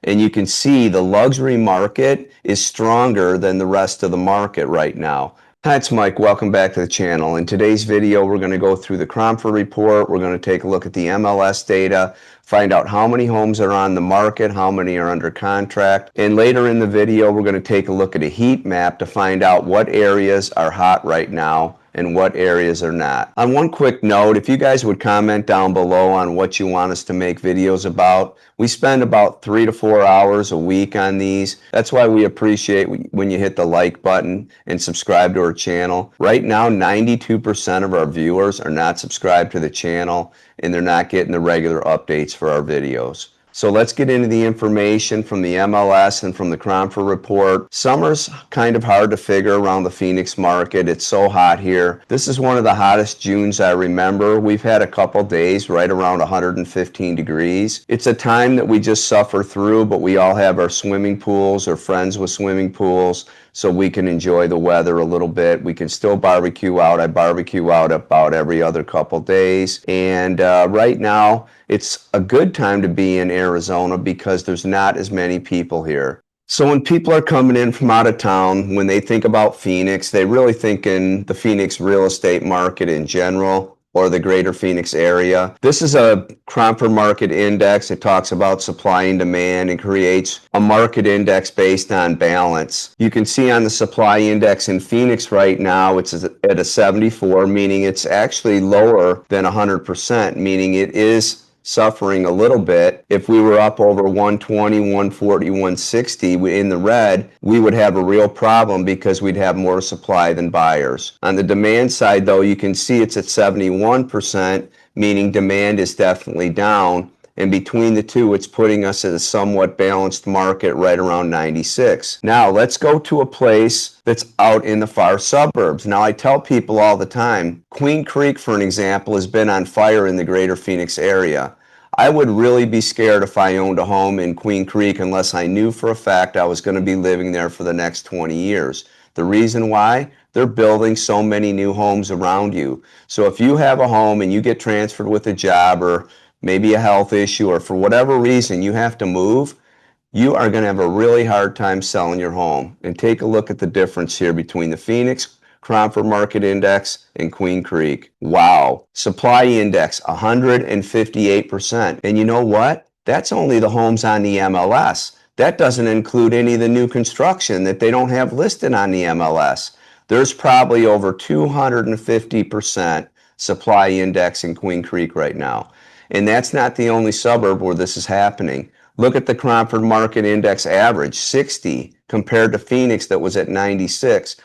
And you can see the luxury market is stronger than the rest of the market right now. Hi, it's Mike. Welcome back to the channel. In today's video, we're going to go through the Cromford report. We're going to take a look at the MLS data, find out how many homes are on the market, how many are under contract. And later in the video, we're going to take a look at a heat map to find out what areas are hot right now and what areas are not. On one quick note, if you guys would comment down below on what you want us to make videos about. We spend about 3 to 4 hours a week on these. That's why we appreciate when you hit the like button and subscribe to our channel. Right now, 92% of our viewers are not subscribed to the channel and they're not getting the regular updates for our videos. So let's get into the information from the MLS and from the Cromford report. Summer's kind of hard to figure around the Phoenix market. It's so hot here. This is one of the hottest Junes I remember. We've had a couple days right around 115 degrees. It's a time that we just suffer through, but we all have our swimming pools or friends with swimming pools, so we can enjoy the weather a little bit. We can still barbecue out. I barbecue out about every other couple days. And right now, it's a good time to be in Arizona because there's not as many people here. So when people are coming in from out of town, when they think about Phoenix, they really think in the Phoenix real estate market in general, or the greater Phoenix area. This is a Cromford market index. It talks about supply and demand and creates a market index based on balance. You can see on the supply index in Phoenix right now, it's at a 74, meaning it's actually lower than 100%, meaning it is suffering a little bit. If we were up over 120, 140, 160 in the red, we would have a real problem because we'd have more supply than buyers. On the demand side, though, you can see it's at 71%, meaning demand is definitely down. And between the two, it's putting us at a somewhat balanced market right around 96. Now, let's go to a place that's out in the far suburbs. Now, I tell people all the time, Queen Creek, for an example, has been on fire in the greater Phoenix area. I would really be scared if I owned a home in Queen Creek unless I knew for a fact I was going to be living there for the next 20 years. The reason why? They're building so many new homes around you. So if you have a home and you get transferred with a job or maybe a health issue or for whatever reason you have to move, you are going to have a really hard time selling your home. And take a look at the difference here between the Phoenix Cromford Market Index and Queen Creek. Wow. Supply index, 158%. And you know what? That's only the homes on the MLS. That doesn't include any of the new construction that they don't have listed on the MLS. There's probably over 250% supply index in Queen Creek right now. And that's not the only suburb where this is happening. Look at the Cromford Market Index average, 60, compared to Phoenix that was at 96.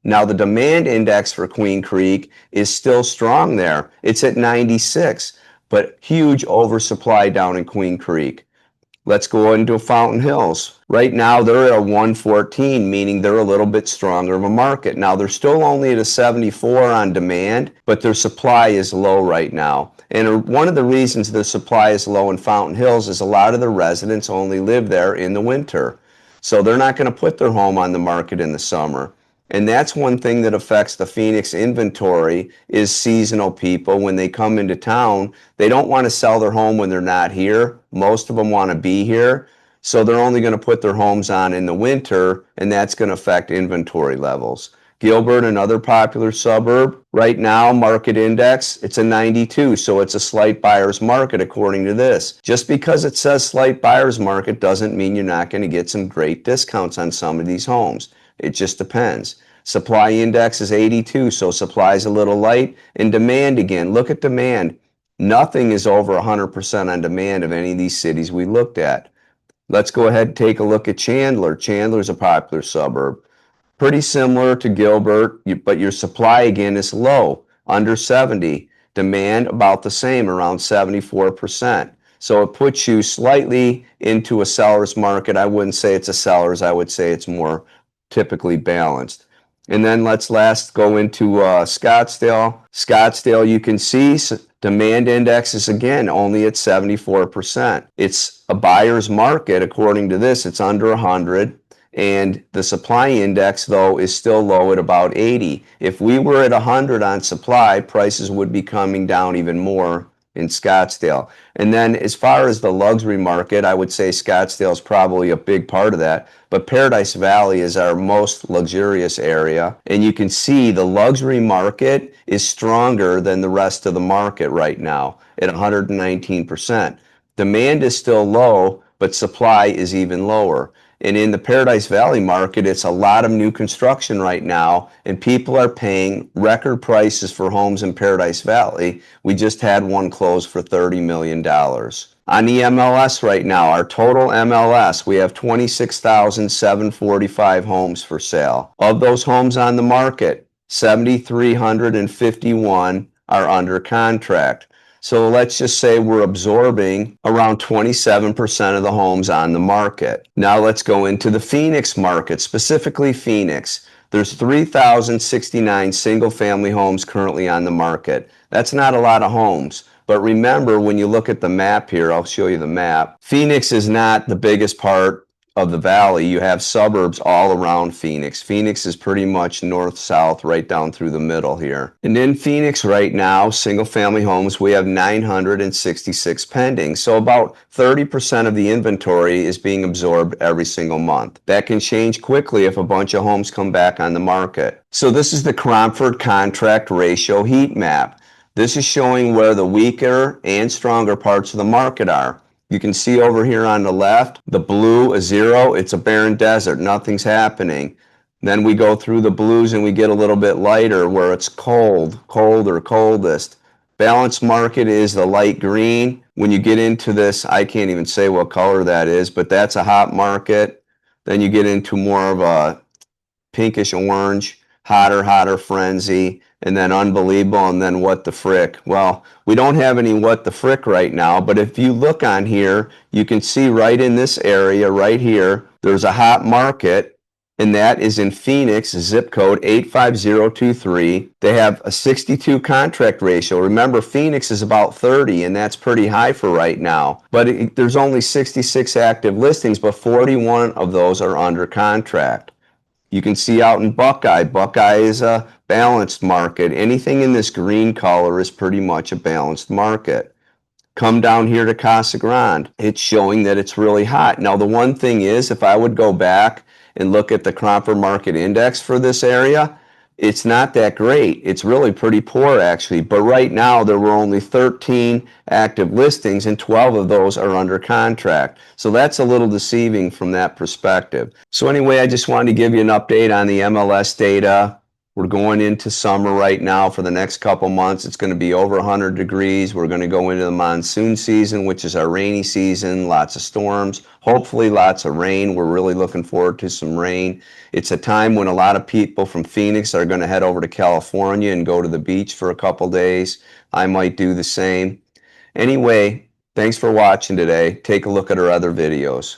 Now, the demand index for Queen Creek is still strong there. It's at 96, but huge oversupply down in Queen Creek. Let's go into Fountain Hills. Right now, they're at a 114, meaning they're a little bit stronger of a market. Now, they're still only at a 74 on demand, but their supply is low right now. And one of the reasons their supply is low in Fountain Hills is a lot of the residents only live there in the winter. So they're not going to put their home on the market in the summer. And that's one thing that affects the Phoenix inventory is seasonal people. When they come into town, they don't want to sell their home when they're not here. Most of them want to be here. So they're only going to put their homes on in the winter, and that's going to affect inventory levels. Gilbert, another popular suburb, right now, market index, it's a 92, so it's a slight buyer's market according to this. Just because it says slight buyer's market doesn't mean you're not going to get some great discounts on some of these homes. It just depends. Supply index is 82, so supply is a little light. And demand again, look at demand. Nothing is over 100% on demand of any of these cities we looked at. Let's go ahead and take a look at Chandler. Chandler is a popular suburb. Pretty similar to Gilbert, but your supply again is low, under 70. Demand about the same, around 74%. So it puts you slightly into a seller's market. I wouldn't say it's a seller's. I would say it's more typically balanced. And then let's last go into Scottsdale. Scottsdale, you can see demand index is again only at 74%. It's a buyer's market according to this. It's under 100. And the supply index, though, is still low at about 80. If we were at 100 on supply, prices would be coming down even more in Scottsdale. And then as far as the luxury market, I would say Scottsdale is probably a big part of that. But Paradise Valley is our most luxurious area. And you can see the luxury market is stronger than the rest of the market right now at 119%. Demand is still low, but supply is even lower. And in the Paradise Valley market, it's a lot of new construction right now, and people are paying record prices for homes in Paradise Valley. We just had one close for $30 million. On the MLS right now, our total MLS, we have 26,745 homes for sale. Of those homes on the market, 7,351 are under contract. So let's just say we're absorbing around 27% of the homes on the market. Now let's go into the Phoenix market, specifically Phoenix. There's 3,069 single-family homes currently on the market. That's not a lot of homes. But remember, when you look at the map here, I'll show you the map. Phoenix is not the biggest part of the valley. You have suburbs all around Phoenix. Phoenix is pretty much north-south, right down through the middle here. And in Phoenix right now, single-family homes, we have 966 pending. So about 30% of the inventory is being absorbed every single month. That can change quickly if a bunch of homes come back on the market. So this is the Cromford contract ratio heat map. This is showing where the weaker and stronger parts of the market are. You can see over here on the left, the blue is 0. It's a barren desert. Nothing's happening. Then we go through the blues and we get a little bit lighter where it's cold, colder, coldest. Balanced market is the light green. When you get into this, I can't even say what color that is, but that's a hot market. Then you get into more of a pinkish orange, hotter frenzy, and then unbelievable, and then what the frick. Well, we don't have any what the frick right now, but if you look on here, you can see right in this area right here, there's a hot market, and that is in Phoenix, zip code 85023. They have a 62 contract ratio. Remember, Phoenix is about 30, and that's pretty high for right now. But there's only 66 active listings, but 41 of those are under contract. You can see out in Buckeye. Buckeye is a balanced market. Anything in this green color is pretty much a balanced market. Come down here to Casa Grande. It's showing that it's really hot. Now, the one thing is, if I would go back and look at the Cromford Market Index for this area, it's not that great. It's really pretty poor, actually. But right now, there were only 13 active listings, and 12 of those are under contract. So that's a little deceiving from that perspective. So anyway, I just wanted to give you an update on the MLS data. We're going into summer right now for the next couple months. It's going to be over 100 degrees. We're going to go into the monsoon season, which is our rainy season, lots of storms, hopefully lots of rain. We're really looking forward to some rain. It's a time when a lot of people from Phoenix are going to head over to California and go to the beach for a couple days. I might do the same. Anyway, thanks for watching today. Take a look at our other videos.